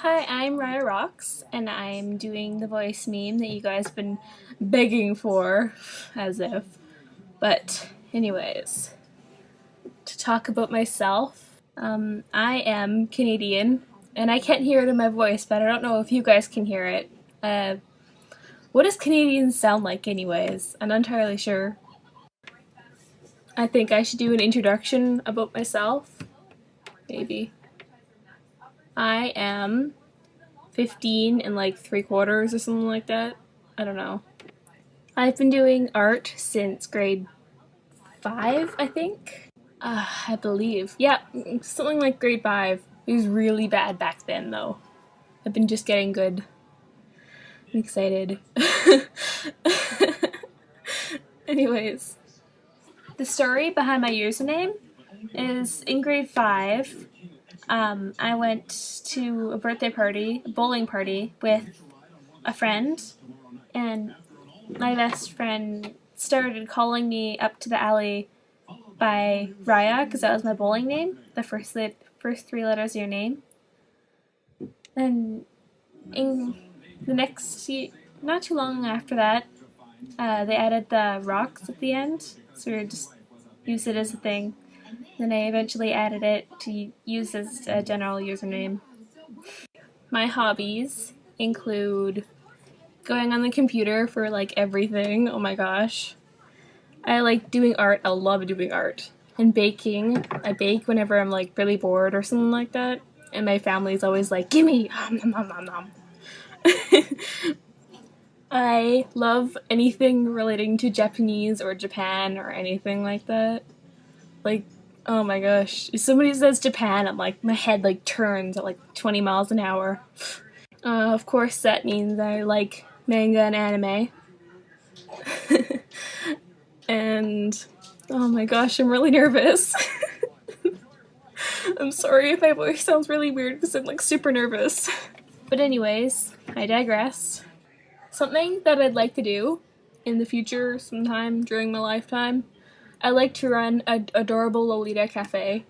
Hi, I'm Raya Rocks, and I'm doing the voice meme that you guys have been begging for, as if. But, anyways, to talk about myself, I am Canadian, and I can't hear it in my voice, but I don't know if you guys can hear it. What does Canadian sound like, anyways? I'm not entirely sure. I think I should do an introduction about myself. Maybe. I am 15 and like 3/4 or something like that. I don't know. I've been doing art since grade 5, I think. I believe. Yeah, something like grade 5. It was really bad back then, though. I've been just getting good. I'm excited. Anyways, the story behind my username is in grade 5. I went to a birthday party, a bowling party, with a friend, and my best friend started calling me up to the alley by Raya, because that was my bowling name, the first 3 letters of your name. And in the next, not too long after that, they added the rocks at the end, so we just use it as a thing. Then I eventually added it to use as a general username. My hobbies include going on the computer for like everything. Oh my gosh. I like doing art. I love doing art. And baking. I bake whenever I'm like really bored or something like that. And my family's always like, gimme! Nom, nom, nom, nom. I love anything relating to Japanese or Japan or anything like that. Like, oh my gosh. If somebody says Japan, I'm like, my head like turns at like 20 miles an hour. Of course, that means I like manga and anime. And oh my gosh, I'm really nervous. I'm sorry if my voice sounds really weird because I'm like super nervous. But anyways, I digress. Something that I'd like to do in the future sometime during my lifetime, I like to run an adorable Lolita cafe,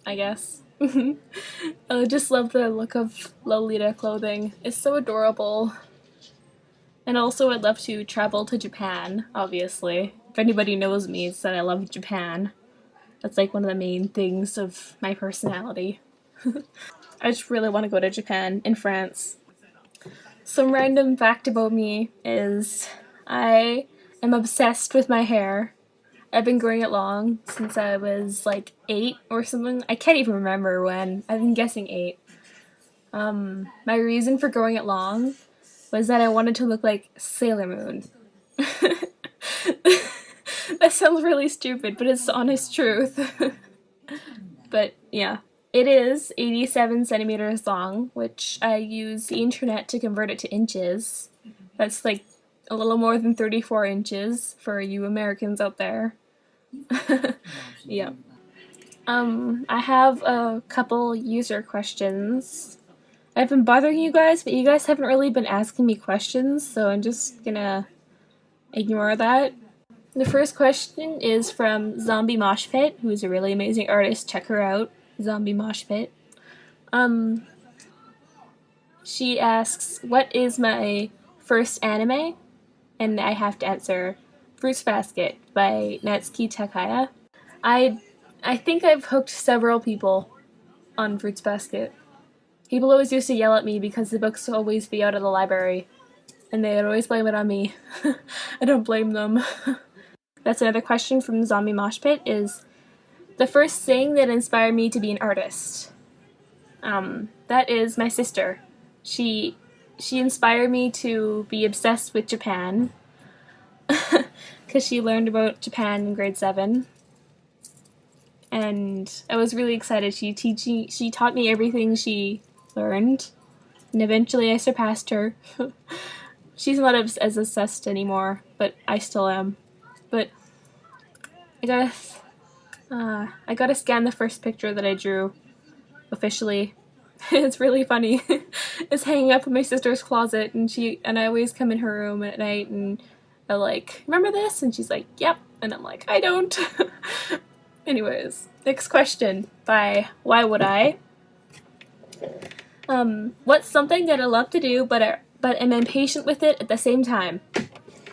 I guess. I just love the look of Lolita clothing. It's so adorable. And also I'd love to travel to Japan, obviously. If anybody knows me, it's that I love Japan. That's like one of the main things of my personality. I just really want to go to Japan and France. Some random fact about me is I am obsessed with my hair. I've been growing it long since I was like 8 or something. I can't even remember when. I've been guessing 8. My reason for growing it long was that I wanted to look like Sailor Moon. That sounds really stupid, but it's the honest truth. But yeah, it is 87 centimeters long, which I use the internet to convert it to inches. That's like a little more than 34 inches for you Americans out there. Yeah. I have a couple user questions. I've been bothering you guys, but you guys haven't really been asking me questions, so I'm just gonna ignore that. The first question is from Zombie Mosh Pit, who's a really amazing artist. Check her out, Zombie Mosh Pit. She asks, what is my first anime? And I have to answer Fruits Basket by Natsuki Takaya. I think I've hooked several people on Fruits Basket. People always used to yell at me because the books would always be out of the library, and they would always blame it on me. I don't blame them. That's another question from Zombie Mosh Pit is the first thing that inspired me to be an artist. That is my sister. She inspired me to be obsessed with Japan because she learned about Japan in grade 7. And I was really excited. She taught me everything she learned, and eventually I surpassed her. She's not as obsessed anymore, but I still am. But I gotta scan the first picture that I drew officially. It's really funny. It's hanging up in my sister's closet, and I always come in her room at night and I like, remember this? And she's like, yep. And I'm like, I don't. Anyways, next question by Why Would I? What's something that I love to do, but am impatient with it at the same time?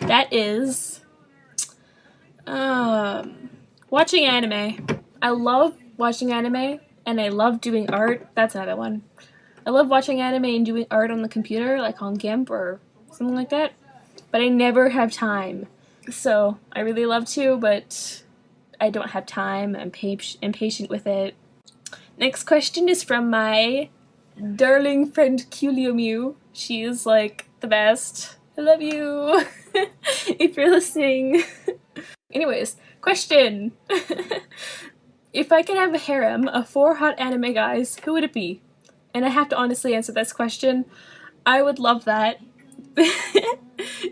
That is, watching anime. I love watching anime, and I love doing art. That's another one. I love watching anime and doing art on the computer, like on GIMP or something like that, but I never have time. So I really love to, but I don't have time. I'm impatient with it. Next question is from my darling friend Culio Mew. She is like the best. I love you. If you're listening. Anyways, question. If I could have a harem of 4 hot anime guys, who would it be? And I have to honestly answer this question. I would love that.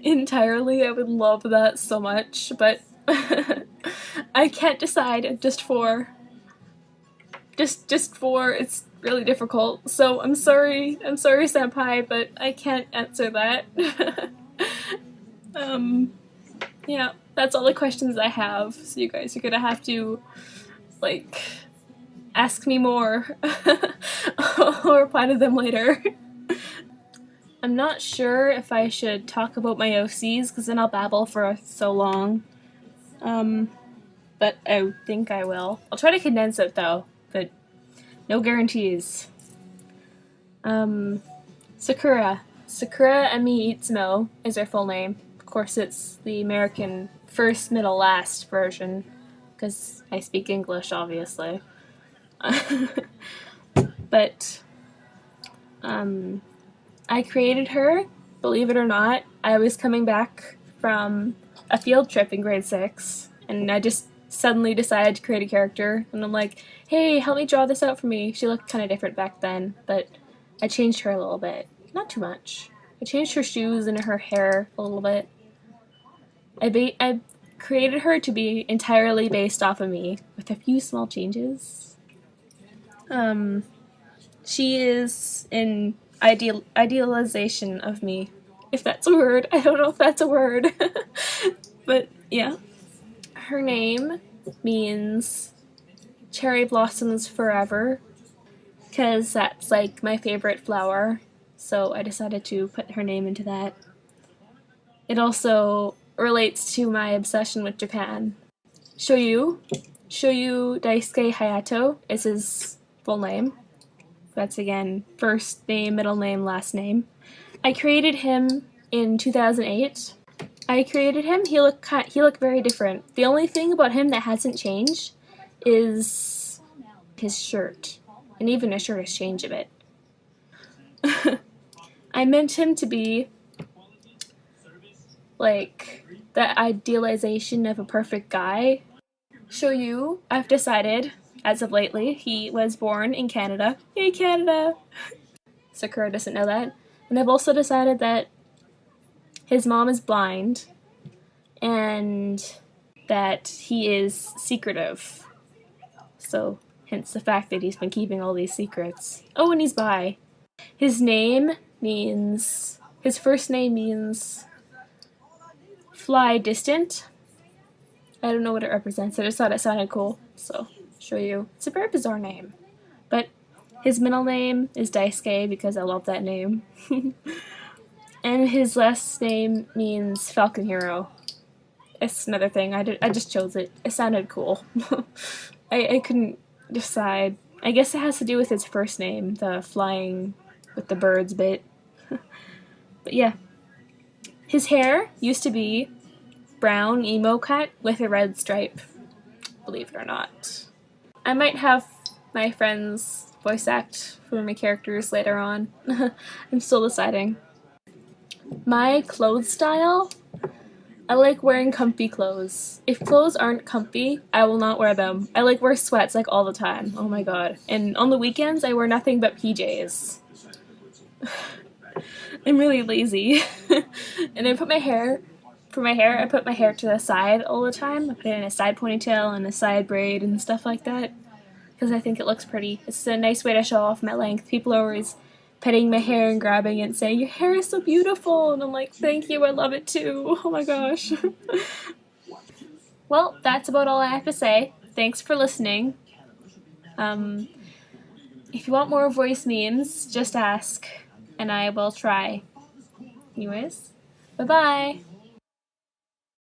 Entirely. I would love that so much, but I can't decide. Just 4. Just 4. It's really difficult. So I'm sorry, senpai, but I can't answer that. Yeah, that's all the questions I have. So you guys are gonna have to, like, ask me more. I'll reply to them later. I'm not sure if I should talk about my OCs, because then I'll babble for so long. But I think I will. I'll try to condense it though, but no guarantees. Sakura. Sakura Emi Itsumo is her full name. Of course, it's the American first, middle, last version, because I speak English, obviously. But, I created her, believe it or not. I was coming back from a field trip in grade 6, and I just suddenly decided to create a character, and I'm like, hey, help me draw this out for me. She looked kind of different back then, but I changed her a little bit. Not too much. I changed her shoes and her hair a little bit. I created her to be entirely based off of me, with a few small changes. She is an idealization of me, if that's a word. I don't know if that's a word. But yeah. Her name means cherry blossoms forever, because that's like my favorite flower, so I decided to put her name into that. It also relates to my obsession with Japan. Shoyu Daisuke Hayato is his full name. That's again first name, middle name, last name. I created him in 2008. I created him. He looked very different. The only thing about him that hasn't changed is his shirt, and even his shirt has changed a bit. I meant him to be like the idealization of a perfect guy. Shoyu, I've decided, as of lately, he was born in Canada. Yay, Canada! Sakura doesn't know that. And I've also decided that his mom is blind, and that he is secretive. So, hence the fact that he's been keeping all these secrets. Oh, and he's bi. His first name means fly distant. I don't know what it represents. I just thought it sounded cool, so show you. It's a very bizarre name. But his middle name is Daisuke, because I love that name. And his last name means Falcon Hero. It's another thing. I just chose it. It sounded cool. I couldn't decide. I guess it has to do with his first name, the flying with the birds bit. But yeah. His hair used to be brown emo cut with a red stripe, believe it or not. I might have my friends voice act for my characters later on. I'm still deciding. My clothes style? I like wearing comfy clothes. If clothes aren't comfy, I will not wear them. I wear sweats like all the time. Oh my god. And on the weekends, I wear nothing but PJs. I'm really lazy. And I put my hair to the side all the time. I put it in a side ponytail and a side braid and stuff like that, because I think it looks pretty. It's a nice way to show off my length. People are always petting my hair and grabbing it and saying, your hair is so beautiful, and I'm like, thank you, I love it too. Oh my gosh. Well, that's about all I have to say. Thanks for listening. If you want more voice memes, just ask, and I will try. Anyways, bye-bye!